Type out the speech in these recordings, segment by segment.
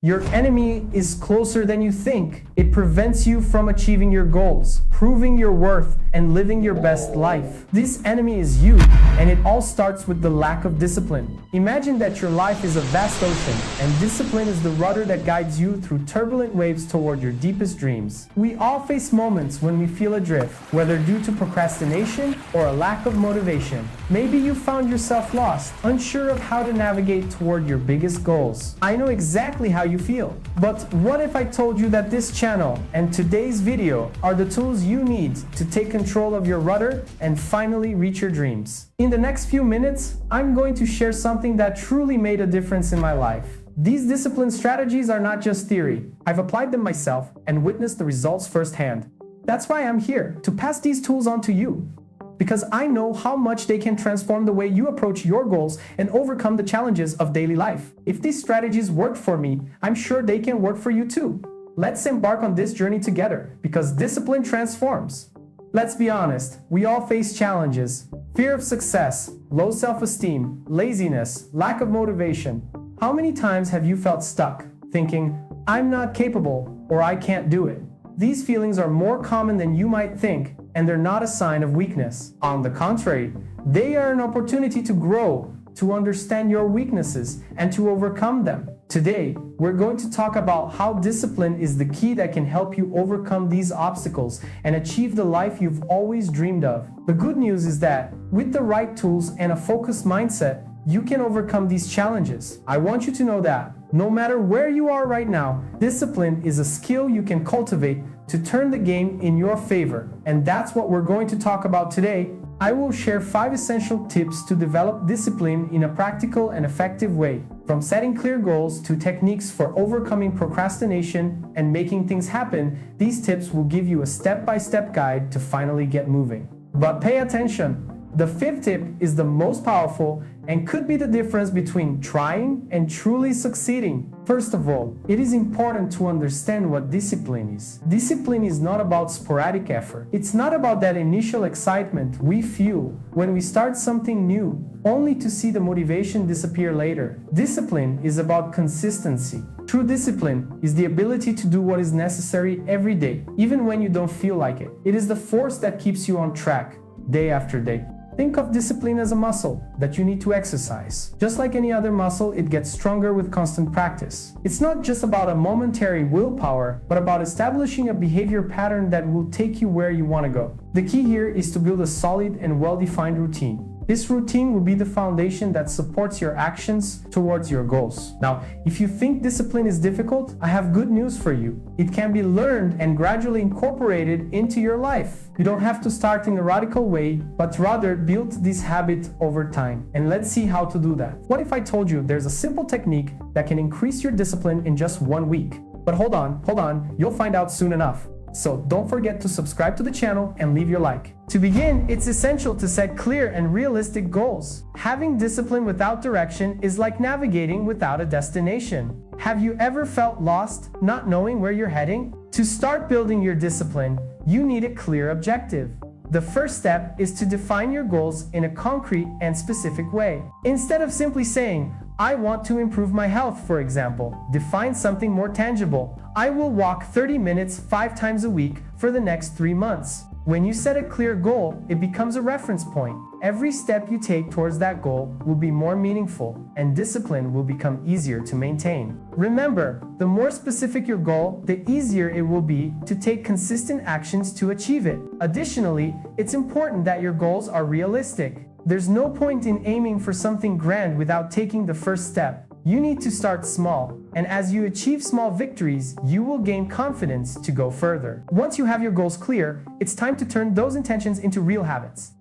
Your enemy is closer than you think. It prevents you from achieving your goals, proving your worth, and living your best life. This enemy is you, and it all starts with the lack of discipline. Imagine that your life is a vast ocean, and discipline is the rudder that guides you through turbulent waves toward your deepest dreams. We all face moments when we feel adrift, whether due to procrastination or a lack of motivation. Maybe you found yourself lost, unsure of how to navigate toward your biggest goals. I know exactly how you feel. But what if I told you that this channel and today's video are the tools you need to take control of your rudder and finally reach your dreams? In the next few minutes, I'm going to share something that truly made a difference in my life. These discipline strategies are not just theory. I've applied them myself and witnessed the results firsthand. That's why I'm here, to pass these tools on to you, because I know how much they can transform the way you approach your goals and overcome the challenges of daily life. If these strategies worked for me, I'm sure they can work for you too. Let's embark on this journey together, because discipline transforms. Let's be honest, we all face challenges. Fear of success, low self-esteem, laziness, lack of motivation. How many times have you felt stuck, thinking, I'm not capable, or I can't do it? These feelings are more common than you might think, and they're not a sign of weakness. On the contrary, they are an opportunity to grow, to understand your weaknesses, and to overcome them. Today, we're going to talk about how discipline is the key that can help you overcome these obstacles and achieve the life you've always dreamed of. The good news is that, with the right tools and a focused mindset, you can overcome these challenges. I want you to know that, no matter where you are right now, discipline is a skill you can cultivate to turn the game in your favor. And that's what we're going to talk about today. I will share 5 essential tips to develop discipline in a practical and effective way. From setting clear goals to techniques for overcoming procrastination and making things happen, these tips will give you a step-by-step guide to finally get moving. But pay attention. The 5th tip is the most powerful and could be the difference between trying and truly succeeding. First of all, it is important to understand what discipline is. Discipline is not about sporadic effort. It's not about that initial excitement we feel when we start something new, only to see the motivation disappear later. Discipline is about consistency. True discipline is the ability to do what is necessary every day, even when you don't feel like it. It is the force that keeps you on track, day after day. Think of discipline as a muscle that you need to exercise. Just like any other muscle, it gets stronger with constant practice. It's not just about a momentary willpower, but about establishing a behavior pattern that will take you where you want to go. The key here is to build a solid and well-defined routine. This routine will be the foundation that supports your actions towards your goals. Now, if you think discipline is difficult, I have good news for you. It can be learned and gradually incorporated into your life. You don't have to start in a radical way, but rather build this habit over time. And let's see how to do that. What if I told you there's a simple technique that can increase your discipline in just 1 week? But hold on, you'll find out soon enough. So don't forget to subscribe to the channel and leave your like. To begin, it's essential to set clear and realistic goals. Having discipline without direction is like navigating without a destination. Have you ever felt lost, not knowing where you're heading? To start building your discipline, you need a clear objective. The first step is to define your goals in a concrete and specific way. Instead of simply saying, I want to improve my health, for example, define something more tangible. I will walk 30 minutes 5 times a week for the next 3 months. When you set a clear goal, it becomes a reference point. Every step you take towards that goal will be more meaningful, and discipline will become easier to maintain. Remember, the more specific your goal, the easier it will be to take consistent actions to achieve it. Additionally, it's important that your goals are realistic. There's no point in aiming for something grand without taking the first step. You need to start small, and as you achieve small victories, you will gain confidence to go further. Once you have your goals clear, it's time to turn those intentions into real habits.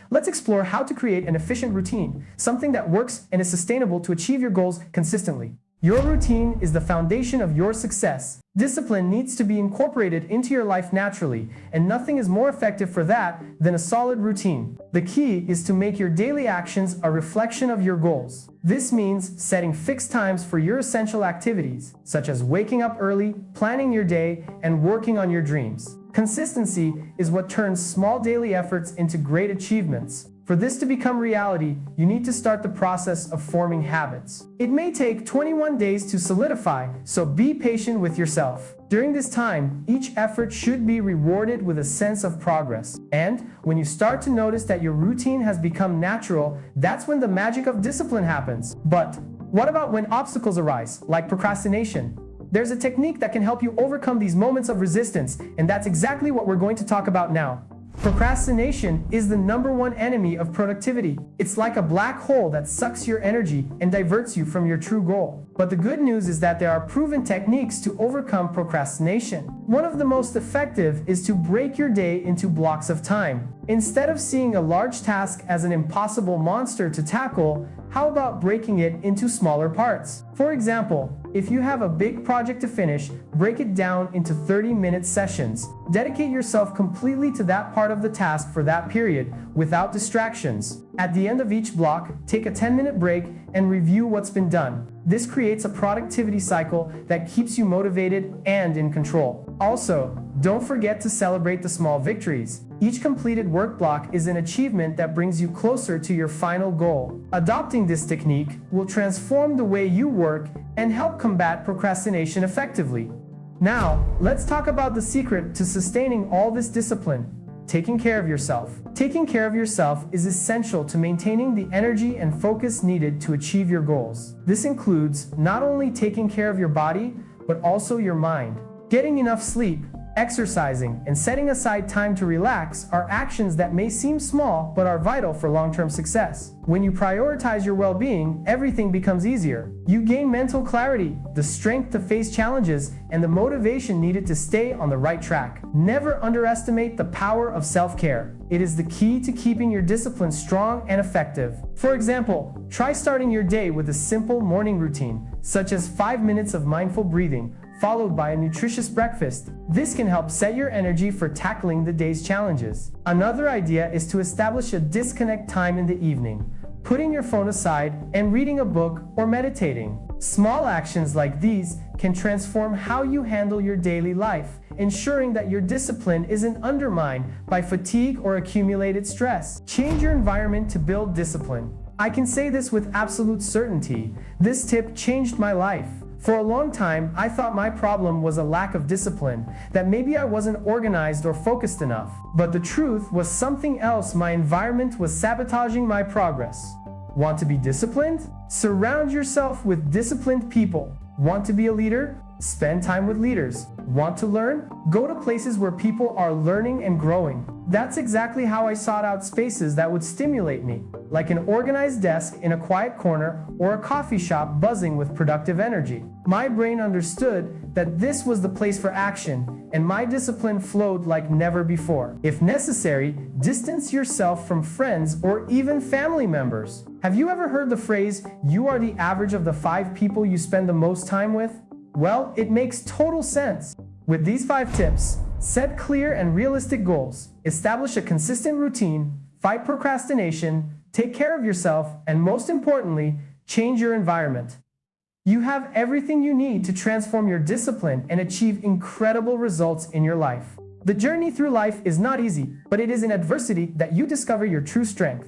Let's explore how to create an efficient routine, something that works and is sustainable to achieve your goals consistently. Your routine is the foundation of your success. Discipline needs to be incorporated into your life naturally, and nothing is more effective for that than a solid routine. The key is to make your daily actions a reflection of your goals. This means setting fixed times for your essential activities, such as waking up early, planning your day, and working on your dreams. Consistency is what turns small daily efforts into great achievements. For this to become reality, you need to start the process of forming habits. It may take 21 days to solidify, so be patient with yourself. During this time, each effort should be rewarded with a sense of progress. And when you start to notice that your routine has become natural, that's when the magic of discipline happens. But what about when obstacles arise, like procrastination? There's a technique that can help you overcome these moments of resistance, and that's exactly what we're going to talk about now. Procrastination is the #1 enemy of productivity. It's like a black hole that sucks your energy and diverts you from your true goal. But the good news is that there are proven techniques to overcome procrastination. One of the most effective is to break your day into blocks of time. Instead of seeing a large task as an impossible monster to tackle, how about breaking it into smaller parts? For example, if you have a big project to finish, break it down into 30-minute sessions. Dedicate yourself completely to that part of the task for that period, without distractions. At the end of each block, take a 10-minute break and review what's been done. This creates a productivity cycle that keeps you motivated and in control. Also, don't forget to celebrate the small victories. Each completed work block is an achievement that brings you closer to your final goal. Adopting this technique will transform the way you work and help combat procrastination effectively. Now, let's talk about the secret to sustaining all this discipline: taking care of yourself. Taking care of yourself is essential to maintaining the energy and focus needed to achieve your goals. This includes not only taking care of your body, but also your mind. Getting enough sleep, exercising, and setting aside time to relax are actions that may seem small but are vital for long-term success. When you prioritize your well-being, everything becomes easier. You gain mental clarity, the strength to face challenges, and the motivation needed to stay on the right track. Never underestimate the power of self-care. It is the key to keeping your discipline strong and effective. For example, try starting your day with a simple morning routine, such as 5 minutes of mindful breathing, followed by a nutritious breakfast. This can help set your energy for tackling the day's challenges. Another idea is to establish a disconnect time in the evening, putting your phone aside and reading a book or meditating. Small actions like these can transform how you handle your daily life, ensuring that your discipline isn't undermined by fatigue or accumulated stress. Change your environment to build discipline. I can say this with absolute certainty. This tip changed my life. For a long time, I thought my problem was a lack of discipline, that maybe I wasn't organized or focused enough. But the truth was something else. My environment was sabotaging my progress. Want to be disciplined? Surround yourself with disciplined people. Want to be a leader? Spend time with leaders. Want to learn? Go to places where people are learning and growing. That's exactly how I sought out spaces that would stimulate me, like an organized desk in a quiet corner or a coffee shop buzzing with productive energy. My brain understood that this was the place for action, and my discipline flowed like never before. If necessary, distance yourself from friends or even family members. Have you ever heard the phrase, "You are the average of the 5 people you spend the most time with"? Well, it makes total sense. With these 5 tips, set clear and realistic goals, establish a consistent routine, fight procrastination, take care of yourself, and most importantly, change your environment. You have everything you need to transform your discipline and achieve incredible results in your life. The journey through life is not easy, but it is in adversity that you discover your true strength.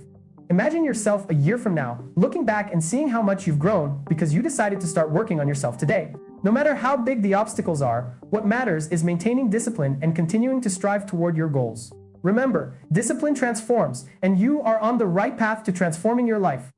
Imagine yourself a year from now, looking back and seeing how much you've grown because you decided to start working on yourself today. No matter how big the obstacles are, what matters is maintaining discipline and continuing to strive toward your goals. Remember, discipline transforms, and you are on the right path to transforming your life.